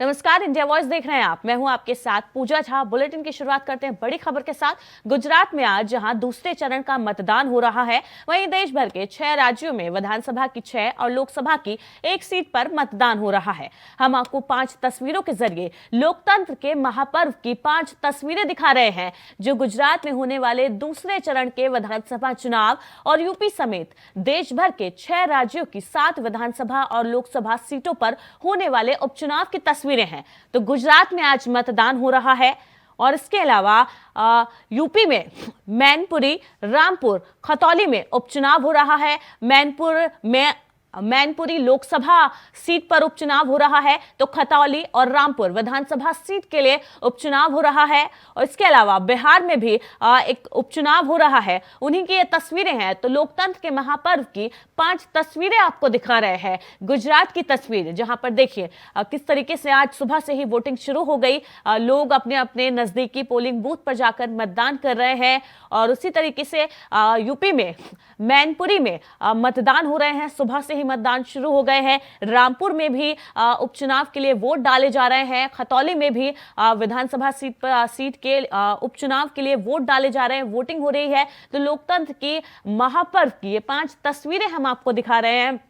नमस्कार, India voice देख रहे हैं आप। मैं हूं आपके साथ पूजा झा। बुलेटिन की शुरुआत करते हैं बड़ी खबर के साथ। गुजरात में आज जहां दूसरे चरण का मतदान हो रहा है, वहीं देश भर के 6 राज्यों में विधानसभा की 6 और लोकसभा की 1 सीट पर मतदान हो रहा है। हम आपको 5 तस्वीरों के जरिए लोकतंत्र के महापर्व की 5 तस्वीरें दिखा रहे हैं, जो गुजरात में होने वाले दूसरे चरण के विधानसभा चुनाव और यूपी समेत देश भर के 6 राज्यों की 7 विधानसभा और लोकसभा सीटों पर होने वाले उपचुनाव की तस्वीरें हैं। तो गुजरात में आज मतदान हो रहा है और इसके अलावा यूपी में मैनपुरी, रामपुर, खतौली में उपचुनाव हो रहा है। मैनपुरी लोकसभा सीट पर उपचुनाव हो रहा है, तो खतौली और रामपुर विधानसभा सीट के लिए उपचुनाव हो रहा है। और इसके अलावा बिहार में भी एक उपचुनाव हो रहा है। उन्हीं की ये तस्वीरें हैं। तो लोकतंत्र के महापर्व की 5 तस्वीरें आपको दिखा रहे हैं। गुजरात की तस्वीर, जहां पर देखिए किस तरीके से आज सुबह से ही वोटिंग शुरू हो गई। लोग अपने अपने नजदीकी पोलिंग बूथ पर जाकर मतदान कर रहे हैं। और उसी तरीके से यूपी में मैनपुरी में मतदान हो रहे हैं। सुबह से ही मतदान शुरू हो गए हैं। रामपुर में भी उपचुनाव के लिए वोट डाले जा रहे हैं। खतौली में भी विधानसभा सीट के उपचुनाव के लिए वोट डाले जा रहे हैं। वोटिंग हो रही है। तो लोकतंत्र की महापर्व की ये 5 तस्वीरें हम आपको दिखा रहे हैं।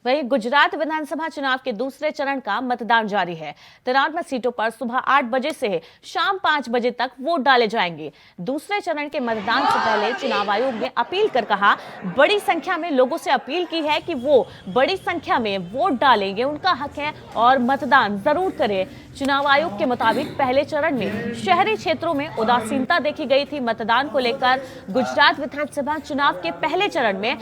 वहीं गुजरात विधानसभा चुनाव के दूसरे चरण का मतदान जारी है। 93 सीटों पर सुबह 8 बजे से शाम 5 बजे तक वोट डाले जाएंगे। दूसरे चरण के मतदान से पहले चुनाव आयोग ने अपील कर कहा, बड़ी संख्या में लोगों से अपील की है कि वो बड़ी संख्या में वोट डालेंगे, उनका हक है और मतदान जरूर करें। चुनाव आयोग के मुताबिक पहले चरण में शहरी क्षेत्रों में उदासीनता देखी गई थी। मतदान को लेकर गुजरात विधानसभा चुनाव के पहले चरण में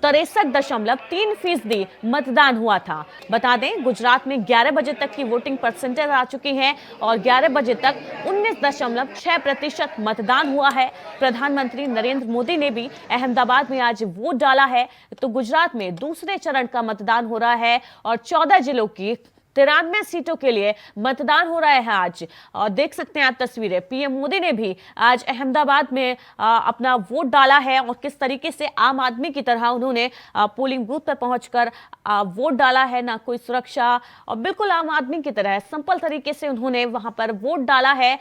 63.3% मतदान हुआ था। बता दें, गुजरात में 11 बजे तक की वोटिंग परसेंटेज आ चुकी है और 11 बजे तक 19.6% मतदान हुआ है। प्रधानमंत्री नरेंद्र मोदी ने भी अहमदाबाद में आज वोट डाला है। तो गुजरात में दूसरे चरण का मतदान हो रहा है और 14 जिलों की 93 सीटों के लिए मतदान हो रहा है आज। और देख सकते हैं आप तस्वीरें, पीएम मोदी ने भी आज अहमदाबाद में अपना वोट डाला है और किस तरीके से आम आदमी की तरह उन्होंने पोलिंग बूथ पर पहुंचकर वोट डाला है। ना कोई सुरक्षा, और बिल्कुल आम आदमी की तरह सिंपल तरीके से उन्होंने वहां पर वोट डाला है।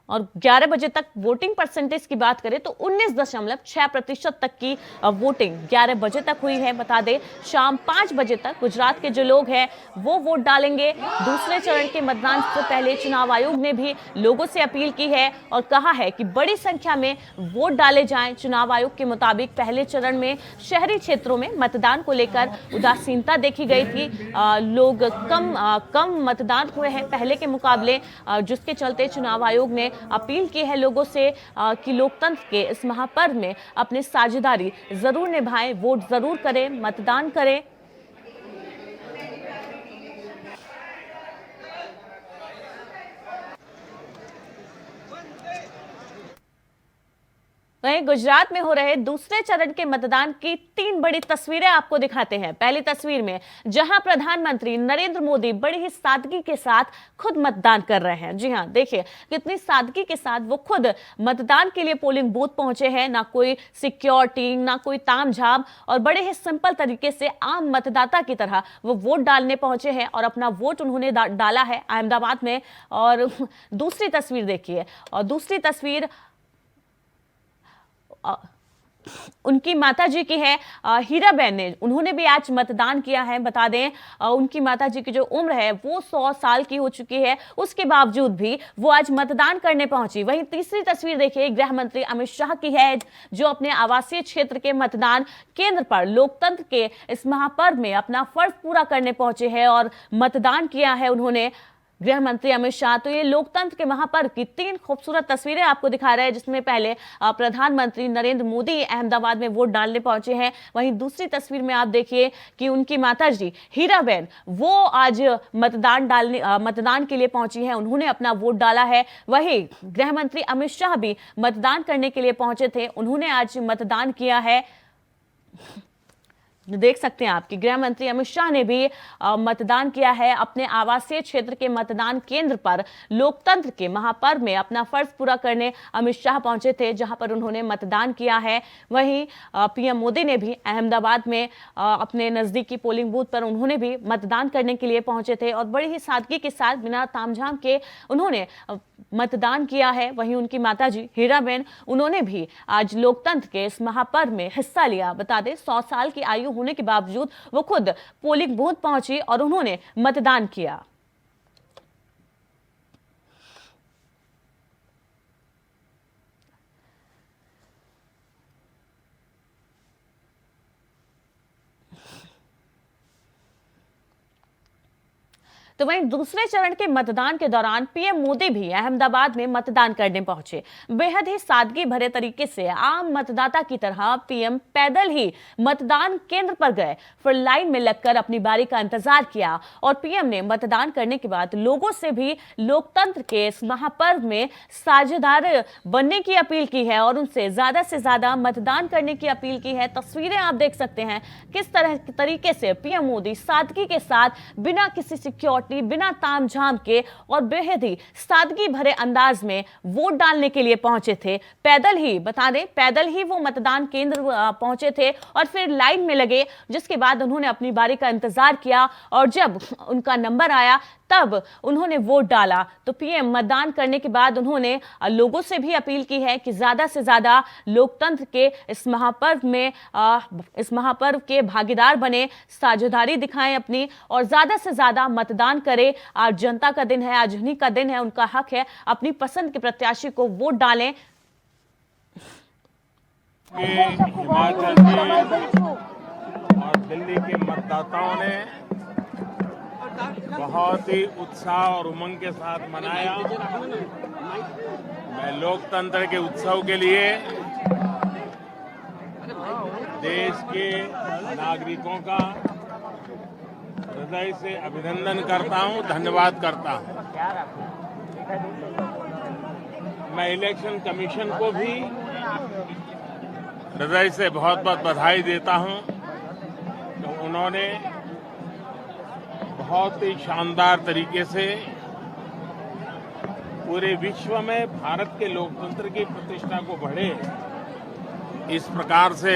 और 11 बजे तक वोटिंग परसेंटेज की बात करें तो 19.6% तक की वोटिंग 11 बजे तक हुई है। बता दें, शाम 5 बजे तक गुजरात के जो लोग हैं वो वोट डालेंगे। दूसरे चरण के मतदान से पहले चुनाव आयोग ने भी लोगों से अपील की है और कहा है कि बड़ी संख्या में वोट डाले जाएं। चुनाव आयोग के मुताबिक पहले चरण में शहरी क्षेत्रों में मतदान को लेकर उदासीनता देखी गई थी। लोग कम मतदान हुए हैं पहले के मुकाबले, जिसके चलते चुनाव आयोग ने अपील की है लोगों से कि लोकतंत्र के इस महापर्व में अपनी साझेदारी जरूर निभाएं, वोट जरूर करें, मतदान करें। वहीं गुजरात में हो रहे दूसरे चरण के मतदान की 3 बड़ी तस्वीरें आपको दिखाते हैं। पहली तस्वीर में जहां प्रधानमंत्री नरेंद्र मोदी बड़ी ही सादगी के साथ खुद मतदान कर रहे हैं। जी हां, देखिए कितनी सादगी के साथ वो खुद मतदान के लिए पोलिंग बूथ पहुंचे हैं। ना कोई सिक्योरिटी, ना कोई तामझाम, और बड़े ही सिंपल तरीके से आम मतदाता की तरह वो वोट डालने पहुंचे हैं और अपना वोट उन्होंने डाला है अहमदाबाद में। और दूसरी तस्वीर देखिए, और दूसरी तस्वीर उनकी माताजी की है, हीराबेन ने, उन्होंने भी आज मतदान किया है। बता दें, उनकी माताजी की जो उम्र है वो 100 साल की हो चुकी है, उसके बावजूद भी वो आज मतदान करने पहुंची। वहीं तीसरी तस्वीर देखिए, गृह मंत्री अमित शाह की है, जो अपने आवासीय क्षेत्र के मतदान केंद्र पर लोकतंत्र के इस महापर्व में अपना फर्ज पूरा करने पहुंचे हैं और मतदान किया है उन्होंने, गृह मंत्री अमित शाह। तो ये लोकतंत्र के महापर्व की 3 खूबसूरत तस्वीरें आपको दिखा रहे हैं, जिसमें पहले प्रधानमंत्री नरेंद्र मोदी अहमदाबाद में वोट डालने पहुंचे हैं। वहीं दूसरी तस्वीर में आप देखिए कि उनकी माताजी हीराबेन, वो आज मतदान के लिए पहुंची हैं, उन्होंने अपना वोट डाला है। वहीं गृह मंत्री अमित शाह भी मतदान करने के लिए पहुंचे थे, उन्होंने आज मतदान किया है। देख सकते हैं आप कि गृह मंत्री अमित शाह ने भी मतदान किया है। अपने आवासीय क्षेत्र के मतदान केंद्र पर लोकतंत्र के महापर्व में अपना फर्ज पूरा करने अमित शाह पहुंचे थे, जहां पर उन्होंने मतदान किया है। वहीं पीएम मोदी ने भी अहमदाबाद में अपने नजदीकी पोलिंग बूथ पर उन्होंने भी मतदान करने के लिए पहुंचे थे और बड़ी ही सादगी के साथ बिना तामझाम के उन्होंने मतदान किया है। वहीं उनकी माताजी हीराबेन, उन्होंने भी आज लोकतंत्र के इस महापर्व में हिस्सा लिया। बता दें 100 साल की आयु होने के बावजूद वो खुद पोलिंग बूथ पहुंची और उन्होंने मतदान किया। तो वहीं दूसरे चरण के मतदान के दौरान पीएम मोदी भी अहमदाबाद में मतदान करने पहुंचे। बेहद ही सादगी भरे तरीके से आम मतदाता की तरह पीएम पैदल ही मतदान केंद्र पर गए, फिर लाइन में लगकर अपनी बारी का इंतजार किया और पीएम ने मतदान करने के बाद लोगों से भी लोकतंत्र के इस महापर्व में साझेदार बनने की अपील की है और उनसे ज्यादा से ज्यादा मतदान करने की अपील की है। तस्वीरें आप देख सकते हैं किस तरह तरीके से पीएम मोदी सादगी के साथ बिना किसी सिक्योरिटी, बिना तामझाम के और बेहद ही सादगी भरे अंदाज में वोट डालने के लिए पहुंचे थे। पैदल ही, बता दें, पैदल ही वो मतदान केंद्र पहुंचे थे और फिर लाइन में लगे, जिसके बाद उन्होंने अपनी बारी का इंतजार किया और जब उनका नंबर आया तब उन्होंने वोट डाला। तो पीएम मतदान करने के बाद उन्होंने लोगों से भी अपील की है कि ज्यादा से ज्यादा लोकतंत्र के इस महापर्व के भागीदार बने, साझेदारी दिखाएं अपनी और ज्यादा से ज्यादा मतदान करें। आज जनता का दिन है, आज उन्हीं का दिन है, उनका हक है अपनी पसंद के प्रत्याशी को वोट डालें। हिमाचल के और दिल्ली के मतदाताओं ने बहुत ही उत्साह और उमंग के साथ मनाया। मैं लोकतंत्र के उत्सव के लिए देश के नागरिकों का हृदय से अभिनंदन करता हूं, धन्यवाद करता हूं। मैं इलेक्शन कमीशन को भी हृदय से बहुत बहुत बधाई देता हूं कि उन्होंने बहुत ही शानदार तरीके से पूरे विश्व में भारत के लोकतंत्र की प्रतिष्ठा को बढ़े, इस प्रकार से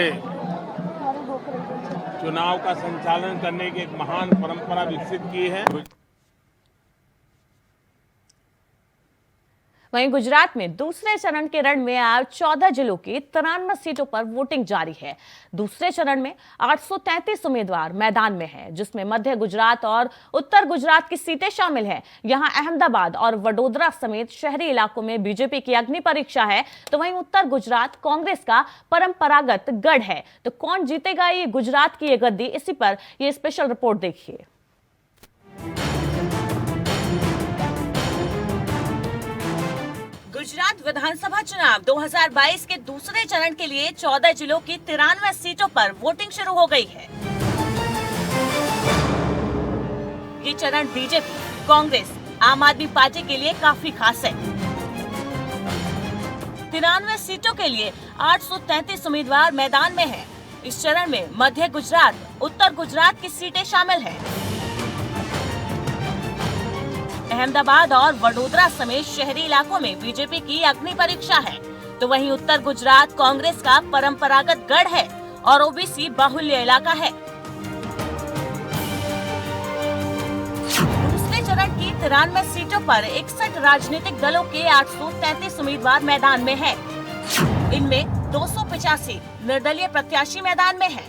चुनाव का संचालन करने की एक महान परंपरा विकसित की है। वहीं गुजरात में दूसरे चरण के रण में आज 14 जिलों की 93 सीटों पर वोटिंग जारी है। दूसरे चरण में 833 उम्मीदवार मैदान में हैं, जिसमें मध्य गुजरात और उत्तर गुजरात की सीटें शामिल हैं। यहां अहमदाबाद और वडोदरा समेत शहरी इलाकों में बीजेपी की अग्नि परीक्षा है, तो वहीं उत्तर गुजरात कांग्रेस का परंपरागत गढ़ है। तो कौन जीतेगा ये गुजरात की ये गद्दी, इसी पर ये स्पेशल रिपोर्ट देखिए। गुजरात विधानसभा चुनाव 2022 के दूसरे चरण के लिए 14 जिलों की 93 सीटों पर वोटिंग शुरू हो गई है। ये चरण बीजेपी, कांग्रेस, आम आदमी पार्टी के लिए काफी खास है। 93 सीटों के लिए 833 उम्मीदवार मैदान में हैं। इस चरण में मध्य गुजरात, उत्तर गुजरात की सीटें शामिल हैं। अहमदाबाद और वडोदरा समेत शहरी इलाकों में बीजेपी की अग्नि परीक्षा है, तो वहीं उत्तर गुजरात कांग्रेस का परंपरागत गढ़ है और ओबीसी बाहुल्य इलाका है। दूसरे चरण की 93 सीटों पर 61 राजनीतिक दलों के 833 उम्मीदवार मैदान में हैं। इनमें 285 निर्दलीय प्रत्याशी मैदान में हैं।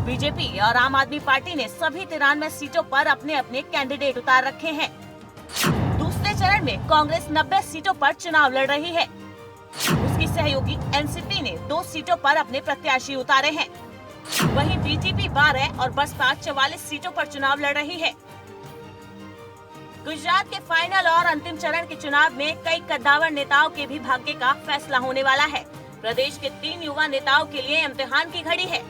बीजेपी और आम आदमी पार्टी ने सभी 93 सीटों पर अपने अपने कैंडिडेट उतार रखे हैं। दूसरे चरण में कांग्रेस 90 सीटों पर चुनाव लड़ रही है। उसकी सहयोगी एनसीपी ने 2 सीटों पर अपने प्रत्याशी उतारे हैं। वहीं बीटीपी 12 और बसपा 44 सीटों पर चुनाव लड़ रही है। गुजरात के फाइनल और अंतिम चरण के चुनाव में कई कद्दावर नेताओं के भी भाग्य का फैसला होने वाला है। प्रदेश के 3 युवा नेताओं के लिए इम्तिहान की घड़ी है।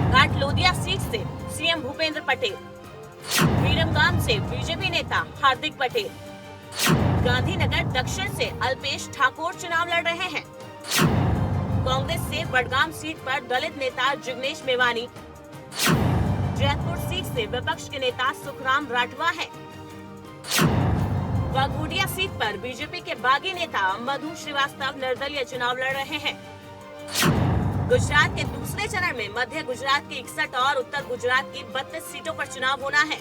घाटलोदिया सीट से सीएम भूपेंद्र पटेल, विरमगाम से बीजेपी नेता हार्दिक पटेल, गांधीनगर दक्षिण से अल्पेश ठाकुर चुनाव लड़ रहे हैं। कांग्रेस से वडगाम सीट पर दलित नेता जिग्नेश मेवानी, जैतपुर सीट से विपक्ष के नेता सुखराम राठवा हैं। वाघोडिया सीट पर बीजेपी के बागी नेता मधु श्रीवास्तव निर्दलीय चुनाव लड़ रहे हैं। गुजरात के दूसरे चरण में मध्य गुजरात की 61 और उत्तर गुजरात की 32 सीटों पर चुनाव होना है।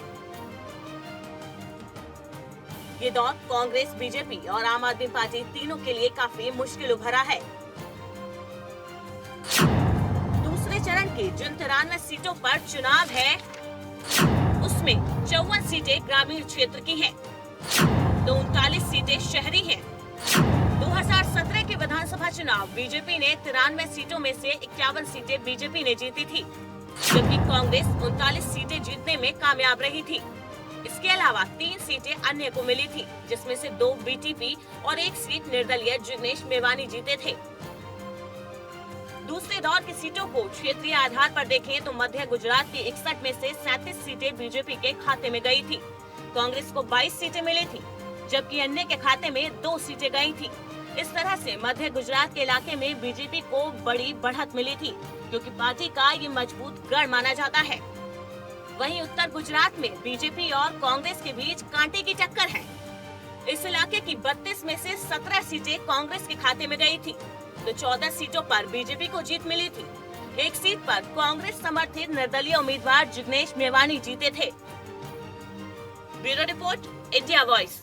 ये दौर कांग्रेस, बीजेपी और आम आदमी पार्टी तीनों के लिए काफी मुश्किल भरा है। दूसरे चरण की जिन 93 सीटों पर चुनाव है, उसमें 54 सीटें ग्रामीण क्षेत्र की हैं, तो 39 सीटें शहरी हैं। 2017 के विधानसभा चुनाव बीजेपी ने 93 सीटों में से 51 सीटें बीजेपी ने जीती थी, जबकि कांग्रेस 39 सीटें जीतने में कामयाब रही थी। इसके अलावा 3 सीटें अन्य को मिली थी, जिसमें से 2 बीटीपी और 1 सीट निर्दलीय जिग्नेश मेवानी जीते थे। दूसरे दौर की सीटों को क्षेत्रीय आधार पर देखें तो मध्य गुजरात की 61 में से 37 सीटें बीजेपी के खाते में गई थी। कांग्रेस को 22 सीटें मिली थी, जबकि अन्य के खाते में 2 सीटें गई थी। इस तरह से मध्य गुजरात के इलाके में बीजेपी को बड़ी बढ़त मिली थी, क्योंकि पार्टी का ये मजबूत गढ़ माना जाता है। वहीं उत्तर गुजरात में बीजेपी और कांग्रेस के बीच कांटे की टक्कर है। इस इलाके की 32 में से 17 सीटें कांग्रेस के खाते में गई थी, तो 14 सीटों पर बीजेपी को जीत मिली थी। 1 सीट पर कांग्रेस समर्थित निर्दलीय उम्मीदवार जिग्नेश मेवानी जीते थे। Bureau report, India voice.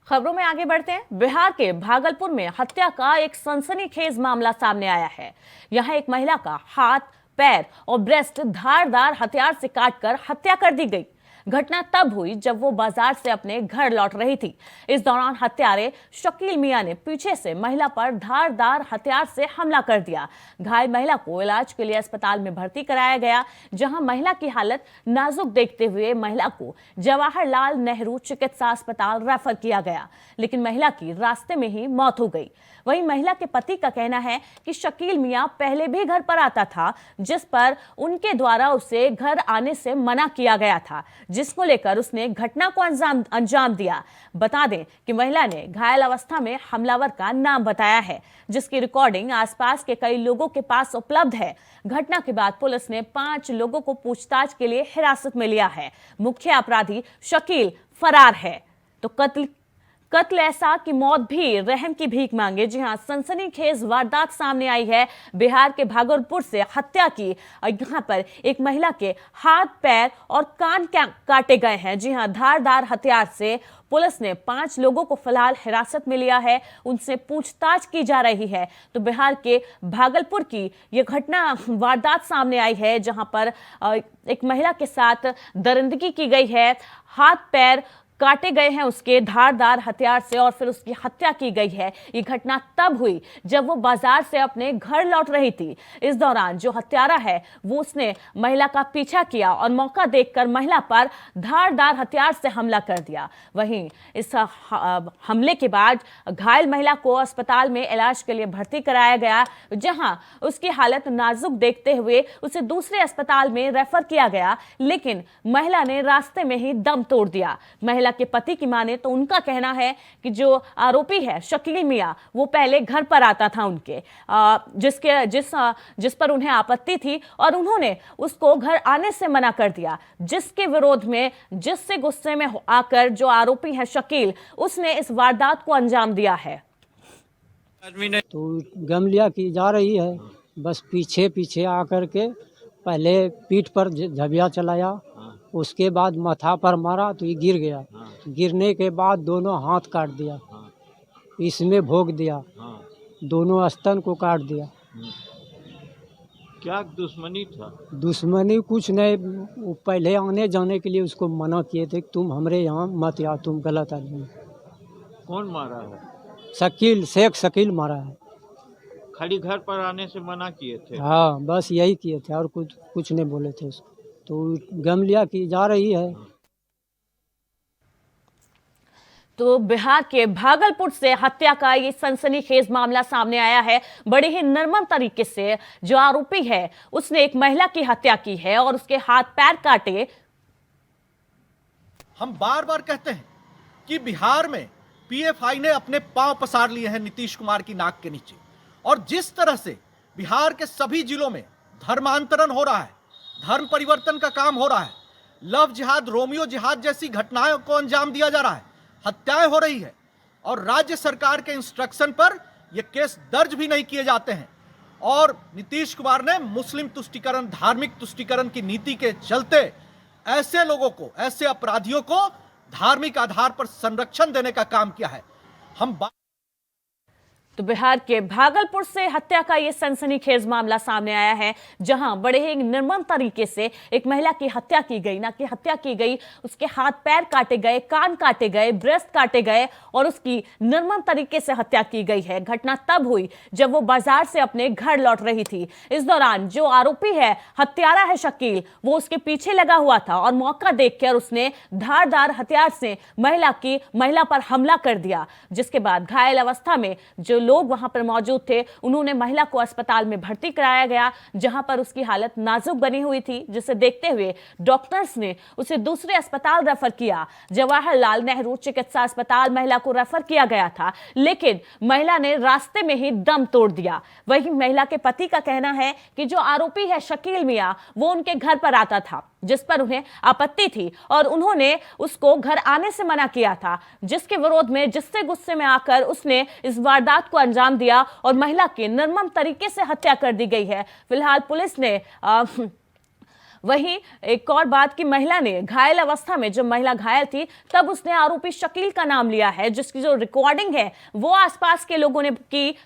खबरों में आगे बढ़ते हैं। बिहार के भागलपुर में हत्या का एक सनसनीखेज मामला सामने आया है। यहाँ एक महिला का हाथ, पैर और ब्रेस्ट धारदार हथियार से काटकर हत्या कर दी गई। घटना तब हुई जब वो बाजार से अपने घर लौट रही थी। इस दौरान हत्यारे शकील मियां ने पीछे से महिला पर धारदार हथियार से हमला कर दिया। घायल महिला को इलाज के लिए अस्पताल में भर्ती कराया गया, जहां महिला की हालत नाजुक देखते हुए महिला को जवाहरलाल नेहरू चिकित्सा अस्पताल रेफर किया गया, लेकिन महिला की रास्ते में ही मौत हो गई। वहीं महिला के पति का कहना है कि शकील मियां पहले भी घर पर आता था, जिस पर उनके द्वारा उसे घर आने से मना किया गया था, जिसको लेकर उसने घटना को अंजाम दिया। बता दें कि महिला ने घायल अवस्था में हमलावर का नाम बताया है, जिसकी रिकॉर्डिंग आसपास के कई लोगों के पास उपलब्ध है। घटना के बाद पुलिस ने 5 लोगों को पूछताछ के लिए हिरासत में लिया है। मुख्य अपराधी शकील फरार है। तो कत्ल ऐसा कि मौत भी रहम की भीख मांगे। जी हां, सनसनीखेज वारदात सामने आई है बिहार के भागलपुर से हत्या की। यहाँ पर एक महिला के हाथ, पैर और कान काटे गए हैं। जी हां, धारदार हथियार से। पुलिस ने 5 लोगों को फिलहाल हिरासत में लिया है, उनसे पूछताछ की जा रही है। तो बिहार के भागलपुर की यह घटना वारदात सामने आई है, जहां पर एक महिला के साथ दरिंदगी की गई है, हाथ पैर काटे गए हैं उसके धारदार हथियार से और फिर उसकी हत्या की गई है। ये घटना तब हुई जब वो बाजार से अपने घर लौट रही थी। इस दौरान जो हत्यारा है वो उसने महिला का पीछा किया और मौका देखकर महिला पर धारदार हथियार से हमला कर दिया। वहीं इस हमले के बाद घायल महिला को अस्पताल में इलाज के लिए भर्ती कराया गया, जहां उसकी हालत नाजुक देखते हुए उसे दूसरे अस्पताल में रेफर किया गया, लेकिन महिला ने रास्ते में ही दम तोड़ दिया। महिला के पति की माने तो उनका कहना है कि जो आरोपी है शकील मियां, वो पहले घर पर आता था उनके, जिस पर उन्हें आपत्ति थी और उन्होंने उसको घर आने से मना कर दिया, जिसके विरोध में, जिससे गुस्से में आकर जो आरोपी है शकील, उसने इस वारदात को अंजाम दिया है। तो गम लिया की जा रही है, बस पीछे पीछे आकर के पहले पीठ पर झबिया चलाया, उसके बाद माथा पर मारा तो ये गिर गया। गिरने के बाद दोनों हाथ काट दिया, इसमें भोग दिया, दोनों स्तन को काट दिया। क्या दुश्मनी था? दुश्मनी कुछ नहीं, वो पहले आने जाने के लिए उसको मना किए थे कि तुम हमरे यहाँ मत आओ, तुम गलत आदमी। कौन मारा है? शकील, शेख शकील मारा है। खाली घर पर आने से मना किए थे? हाँ, बस यही किए थे और कुछ नहीं बोले थे उसको। तो गम लिया की जा रही है। तो बिहार के भागलपुर से हत्या का ये सनसनीखेज मामला सामने आया है। बड़े ही नर्मम तरीके से जो आरोपी है उसने एक महिला की हत्या की है और उसके हाथ पैर काटे। हम बार बार कहते हैं कि बिहार में पीएफआई ने अपने पांव पसार लिए हैं नीतीश कुमार की नाक के नीचे, और जिस तरह से बिहार के सभी जिलों में धर्मांतरण हो रहा है, धर्म परिवर्तन का काम हो रहा है, लव जिहाद, रोमियो जिहाद जैसी घटनाओं को अंजाम दिया जा रहा है, हत्याएं हो रही है और राज्य सरकार के इंस्ट्रक्शन पर यह केस दर्ज भी नहीं किए जाते हैं। और नीतीश कुमार ने मुस्लिम तुष्टीकरण, धार्मिक तुष्टीकरण की नीति के चलते ऐसे लोगों को, ऐसे अपराधियों को धार्मिक आधार पर संरक्षण देने का काम किया है। तो बिहार के भागलपुर से हत्या का ये सनसनीखेज मामला सामने आया है, जहां बड़े ही निर्मम तरीके से एक महिला की हत्या की गई। ना कि हत्या की गई, उसके हाथ पैर काटे गए, कान काटे गए, ब्रेस्ट काटे गए और उसकी निर्मम तरीके से हत्या की गई है। घटना तब हुई जब वो बाजार से अपने घर लौट रही थी। इस दौरान जो आरोपी है, हत्यारा है शकील, वो उसके पीछे लगा हुआ था और मौका देखकर उसने धारदार हथियार से महिला पर हमला कर दिया, जिसके बाद घायल अवस्था में जो लोग वहां पर मौजूद थे, उन्होंने महिला को अस्पताल में भर्ती कराया गया, जहां पर उसकी हालत नाजुक बनी हुई थी, जिसे देखते हुए डॉक्टर्स ने उसे दूसरे अस्पताल रेफर किया। जवाहरलाल नेहरू चिकित्सा अस्पताल महिला को रेफर किया गया था, लेकिन महिला ने रास्ते में ही दम तोड़ दिया। वहीं महिला के पति का कहना है कि जो आरोपी है शकील मियां, वो उनके घर पर आता था, जिस पर उन्हें आपत्ति थी और उन्होंने उसको घर आने से मना किया था, जिसके विरोध में, जिससे गुस्से में आकर उसने इस वारदात को अंजाम दिया और महिला की निर्मम तरीके से हत्या कर दी गई है। फिलहाल पुलिस ने वहीं एक और बात की, महिला ने घायल अवस्था में, जब महिला घायल थी तब उसने आरोपी शकील का नाम लिया है, जिसकी जो रिकॉर्डिंग है वो आसपास के लोगों ने की।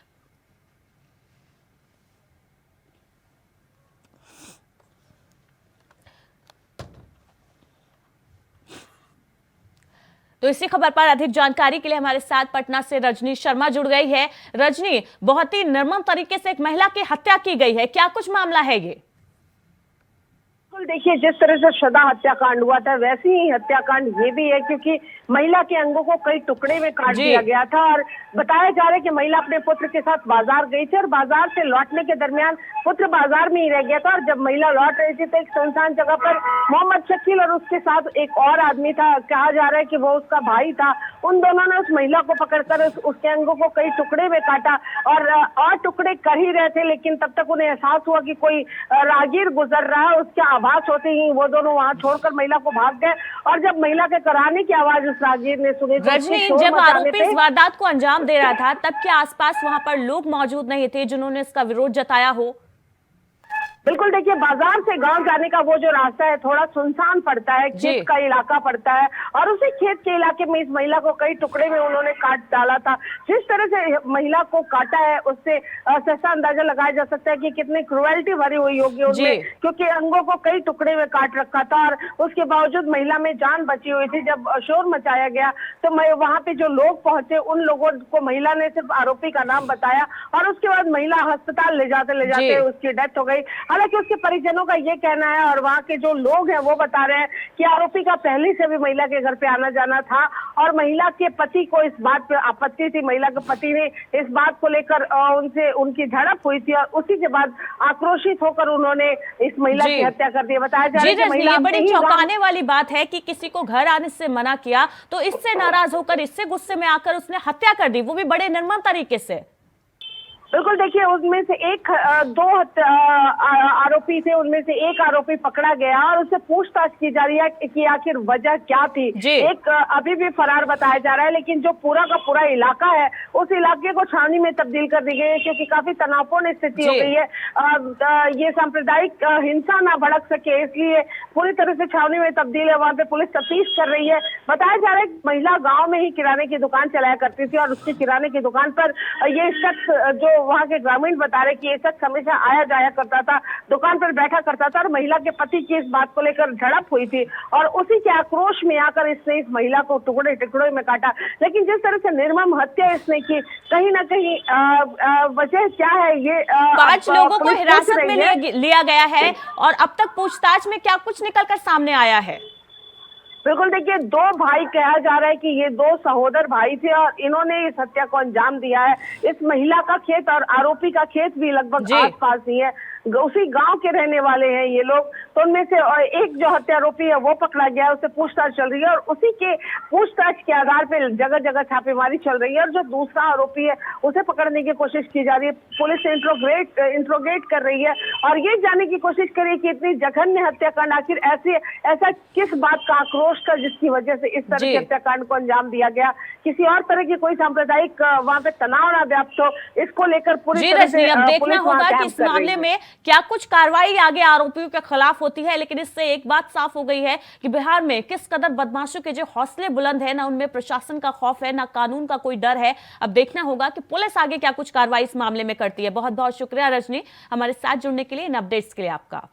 तो इसी खबर पर अधिक जानकारी के लिए हमारे साथ पटना से रजनी शर्मा जुड़ गई है। रजनी, बहुत ही निर्मम तरीके से एक महिला की हत्या की गई है, क्या कुछ मामला है ये? देखिए, जिस तरह से श्रद्धा हत्याकांड हुआ था वैसे ही हत्याकांड ये भी है, क्योंकि महिला के अंगों को कई टुकड़े में काट दिया गया था और बताया जा रहा है कि महिला अपने पुत्र के साथ बाजार गई थी और बाजार से लौटने के दरमियान पुत्र बाजार में ही रह गया था और जब महिला लौट रही थी तो एक सुनसान जगह पर मोहम्मद शकील और उसके साथ एक और आदमी था, कहा जा रहा है कि वो उसका भाई था, उन दोनों ने उस महिला को पकड़कर उसके अंगों को कई टुकड़े में काटा और टुकड़े कर ही रहे थे, लेकिन तब तक उन्हें एहसास हुआ कि कोई राहगीर गुजर रहा है। उसके आवाज होते ही वो दोनों वहां छोड़कर महिला को भाग गए और जब महिला के कराने की आवाज उस राहगीर ने सुनी, रजनी, जब आरोपी इस वारदात को अंजाम दे रहा था तब के आसपास वहां पर लोग मौजूद नहीं थे जिन्होंने इसका विरोध जताया हो? बिल्कुल, देखिए, बाजार से गांव जाने का वो जो रास्ता है थोड़ा सुनसान पड़ता है, खेत का इलाका पड़ता है और उसी खेत के इलाके में इस महिला को कई टुकड़े में उन्होंने काट डाला था। जिस तरह से महिला को काटा है उससे सहसा अंदाजा लगाया जा सकता है कि कितनी क्रुएल्टी भरी हुई होगी उसमें, क्योंकि अंगों को कई टुकड़े में काट रखा था और उसके बावजूद महिला में जान बची हुई थी। जब शोर मचाया गया तो वहां पे जो लोग पहुंचे, उन लोगों को महिला ने सिर्फ आरोपी का नाम बताया और उसके बाद महिला अस्पताल ले जाते उसकी डेथ हो गई। हालांकि उसके परिजनों का ये कहना है और वहाँ के जो लोग हैं वो बता रहे हैं कि आरोपी का पहले से भी महिला के घर पे आना जाना था और महिला के पति को इस बात पे आपत्ति थी। महिला के पति ने इस बात को लेकर उनसे उनकी झड़प हुई थी और उसी के बाद आक्रोशित होकर उन्होंने इस महिला की हत्या कर दी। बताया जा रहा है कि महिला, बड़ी चौंकाने वाली बात है कि किसी को घर आने से मना किया तो इससे नाराज होकर, इससे गुस्से में आकर उसने हत्या कर दी, वो भी बड़े निर्मम तरीके से। बिल्कुल, देखिए, उसमें से दो आरोपी थे, उनमें से एक आरोपी पकड़ा गया और उससे पूछताछ की जा रही है कि आखिर वजह क्या थी। एक अभी भी फरार बताया जा रहा है, लेकिन जो पूरा का पूरा इलाका है उस इलाके को छावनी में तब्दील कर दी गई है, क्योंकि काफी तनावपूर्ण स्थिति हो गई है। ये सांप्रदायिक हिंसा ना भड़क सके इसलिए पूरी तरह से छावनी में तब्दील है। वहाँ पे पुलिस तफ्तीश कर रही है। बताया जा रहा है महिला गाँव में ही किराने की दुकान चलाया करती थी और उसकी किराने की दुकान पर ये शख्स, जो वहाँ के ग्रामीण बता रहे कि ये शख्स हमेशा आया जाया करता था, दुकान पर बैठा करता था और महिला के पति की इस बात को लेकर झड़प हुई थी और उसी के आक्रोश में आकर इसने इस महिला को टुकड़े टुकड़े में काटा। लेकिन जिस तरह से निर्मम हत्या इसने की, कहीं ना कहीं वजह क्या है, ये 5 लोगों को हिरासत में लिया गया है और अब तक पूछताछ में क्या कुछ निकलकर सामने आया है? बिल्कुल, देखिए, 2 भाई कहा जा रहा है कि ये 2 सहोदर भाई थे और इन्होंने इस हत्या को अंजाम दिया है। इस महिला का खेत और आरोपी का खेत भी लगभग आस-पास ही है। उसी गांव के रहने वाले हैं ये लोग। तो उनमें से एक जो हत्यारोपी है वो पकड़ा गया, उससे पूछताछ चल रही है और उसी के पूछताछ के आधार पर जगह जगह छापेमारी चल रही है। और जो दूसरा आरोपी है उसे पकड़ने की कोशिश की जा रही है, पुलिस इंट्रोगेट कर रही है और ये जानने की कोशिश कर रही है कि इतनी जघन्य हत्याकांड आखिर ऐसा किस बात का आक्रोश था जिसकी वजह से इस तरह के हत्याकांड को अंजाम दिया गया। किसी और तरह की कोई सांप्रदायिक वहां पे तनाव ना व्याप्त हो, इसको लेकर पूरी तरह से अब देखना होगा कि इस मामले में क्या कुछ कार्रवाई आगे आरोपियों के खिलाफ होती है। लेकिन इससे एक बात साफ हो गई है कि बिहार में किस कदर बदमाशों के जो हौसले बुलंद है, ना उनमें प्रशासन का खौफ है, ना कानून का कोई डर है। अब देखना होगा कि पुलिस आगे क्या कुछ कार्रवाई इस मामले में करती है। बहुत बहुत शुक्रिया रजनी, हमारे साथ जुड़ने के लिए, इन अपडेट्स के लिए आपका।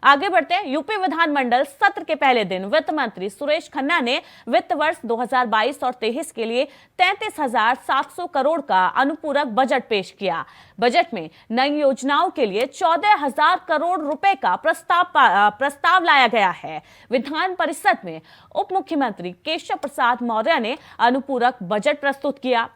आगे बढ़ते हैं। यूपी विधानमंडल सत्र के पहले दिन वित्त मंत्री सुरेश खन्ना ने वित्त वर्ष 2022 और 23 के लिए 33,700 करोड़ का अनुपूरक बजट पेश किया। बजट में नई योजनाओं के लिए 14,000 करोड़ रुपए का प्रस्ताव लाया गया है। विधान परिषद में उप मुख्यमंत्री केशव प्रसाद मौर्य ने अनुपूरक बजट प्रस्तुत किया।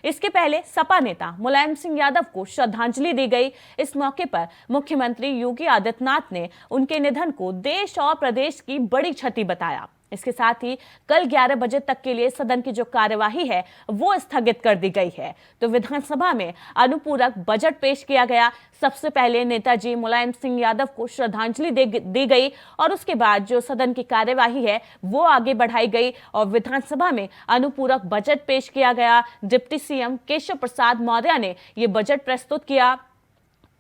इसके पहले सपा नेता मुलायम सिंह यादव को श्रद्धांजलि दी गई। इस मौके पर मुख्यमंत्री योगी आदित्यनाथ ने उनके निधन को देश और प्रदेश की बड़ी क्षति बताया। इसके साथ ही कल 11 बजे तक के लिए सदन की जो कार्यवाही है वो स्थगित कर दी गई है। तो विधानसभा में अनुपूरक बजट पेश किया गया। सबसे पहले नेताजी मुलायम सिंह यादव को श्रद्धांजलि दी गई और उसके बाद जो सदन की कार्यवाही है वो आगे बढ़ाई गई और विधानसभा में अनुपूरक बजट पेश किया गया। डिप्टी सीएम केशव प्रसाद मौर्य ने ये बजट प्रस्तुत किया।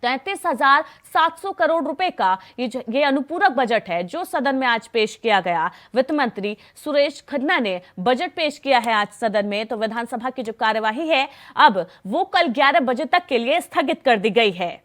33,700 करोड़ रुपए का ये अनुपूरक बजट है जो सदन में आज पेश किया गया। वित्त मंत्री सुरेश खन्ना ने बजट पेश किया है आज सदन में। तो विधानसभा की जो कार्यवाही है अब वो कल 11 बजे तक के लिए स्थगित कर दी गई है।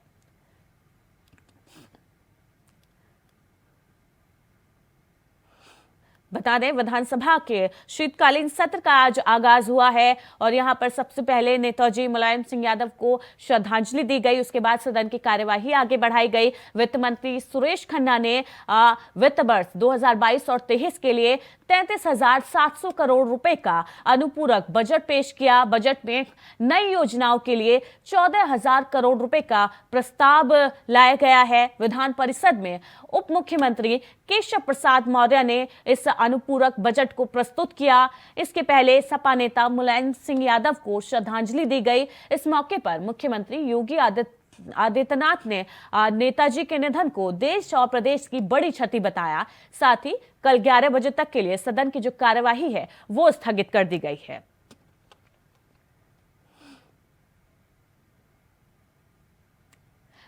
बता दें, विधानसभा के शीतकालीन सत्र का आज आगाज हुआ है और यहां पर सबसे पहले नेताजी मुलायम सिंह यादव को श्रद्धांजलि दी गई। उसके बाद सदन की कार्यवाही आगे बढ़ाई गई। वित्त मंत्री सुरेश खन्ना ने वित्त वर्ष 2022 और 23 के लिए 33,700 करोड़ रुपए का अनुपूरक बजट पेश किया। बजट में नई योजनाओं के लिए 14,000 करोड़ रुपए का प्रस्ताव लाया गया है। विधान परिषद में उप मुख्यमंत्री केशव प्रसाद मौर्य ने इस अनुपूरक बजट को प्रस्तुत किया। इसके पहले सपा नेता मुलायम सिंह यादव को श्रद्धांजलि दी गई। इस मौके पर मुख्यमंत्री योगी आदित्यनाथ ने नेताजी के निधन को देश और प्रदेश की बड़ी क्षति बताया। साथ ही कल 11 बजे तक के लिए सदन की जो कार्यवाही है वो स्थगित कर दी गई है।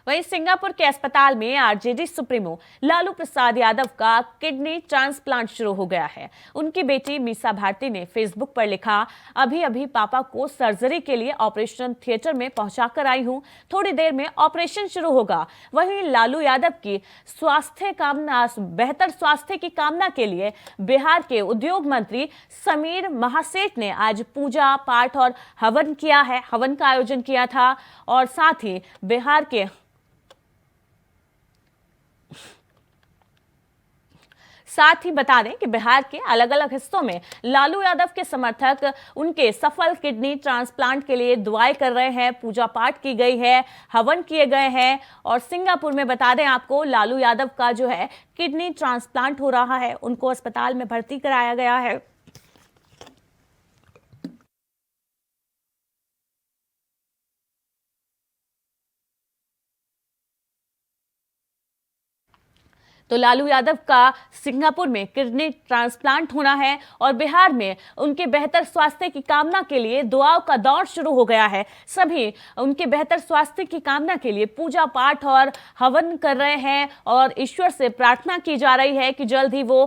वहीं सिंगापुर के अस्पताल में आरजेडी सुप्रीमो लालू प्रसाद यादव का किडनी ट्रांसप्लांट शुरू हो गया है। उनकी बेटी मीसा भारती ने फेसबुक पर लिखा, अभी अभी पापा को सर्जरी के लिए ऑपरेशन थिएटर में पहुंचाकर आई हूं, थोड़ी देर में ऑपरेशन शुरू होगा। वहीं लालू यादव की बेहतर स्वास्थ्य की कामना के लिए बिहार के उद्योग मंत्री समीर महासेठ ने आज पूजा पाठ और हवन का आयोजन किया था। और साथ ही बिहार के बता दें कि बिहार के अलग अलग हिस्सों में लालू यादव के समर्थक उनके सफल किडनी ट्रांसप्लांट के लिए दुआएं कर रहे हैं। पूजा पाठ की गई है, हवन किए गए हैं। और सिंगापुर में बता दें आपको, लालू यादव का जो है किडनी ट्रांसप्लांट हो रहा है, उनको अस्पताल में भर्ती कराया गया है। तो लालू यादव का सिंगापुर में किडनी ट्रांसप्लांट होना है और बिहार में उनके बेहतर स्वास्थ्य की कामना के लिए दुआओं का दौर शुरू हो गया है। सभी उनके बेहतर स्वास्थ्य की कामना के लिए पूजा पाठ और हवन कर रहे हैं और ईश्वर से प्रार्थना की जा रही है कि जल्द ही वो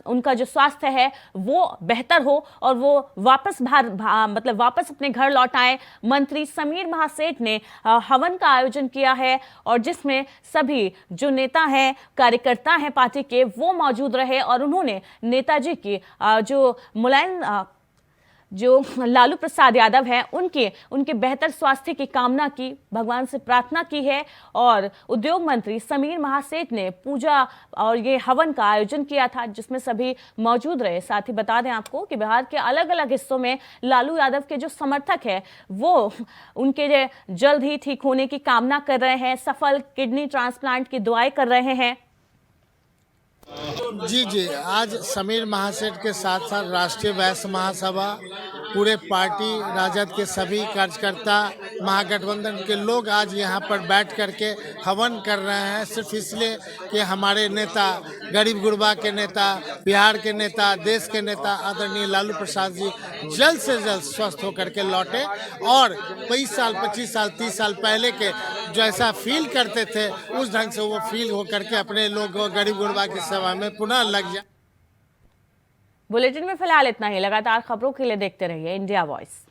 उनका जो स्वास्थ्य है वो बेहतर हो और वो वापस वापस अपने घर लौट आए। मंत्री समीर महासेठ ने हवन का आयोजन किया है और जिसमें सभी जो नेता हैं, कार्यकर्ता हैं पार्टी के, वो मौजूद रहे और उन्होंने नेताजी की जो जो लालू प्रसाद यादव हैं उनके बेहतर स्वास्थ्य की कामना की, भगवान से प्रार्थना की है। और उद्योग मंत्री समीर महासेठ ने पूजा और ये हवन का आयोजन किया था, जिसमें सभी मौजूद रहे। साथ ही बता दें आपको कि बिहार के अलग अलग हिस्सों में लालू यादव के जो समर्थक है वो उनके जल्द ही ठीक होने की कामना कर रहे हैं, सफल किडनी ट्रांसप्लांट की दुआएं कर रहे हैं। जी, आज समीर महासेठ के साथ साथ राष्ट्रीय वैश्य महासभा, पूरे पार्टी राजद के सभी कार्यकर्ता, महागठबंधन के लोग आज यहाँ पर बैठ करके हवन कर रहे हैं, सिर्फ इसलिए कि हमारे नेता, गरीब गुरबा के नेता, बिहार के नेता, देश के नेता आदरणीय लालू प्रसाद जी जल्द से जल्द स्वस्थ होकर के लौटे और 20 साल, 25 साल, 30 साल पहले के जैसा फील करते थे उस ढंग से वो फील होकर के अपने लोगों, गरीब गुरबा की सेवा में पुनः लग जाए। बुलेटिन में फिलहाल इतना ही। लगातार खबरों के लिए देखते रहिए इंडिया वॉइस।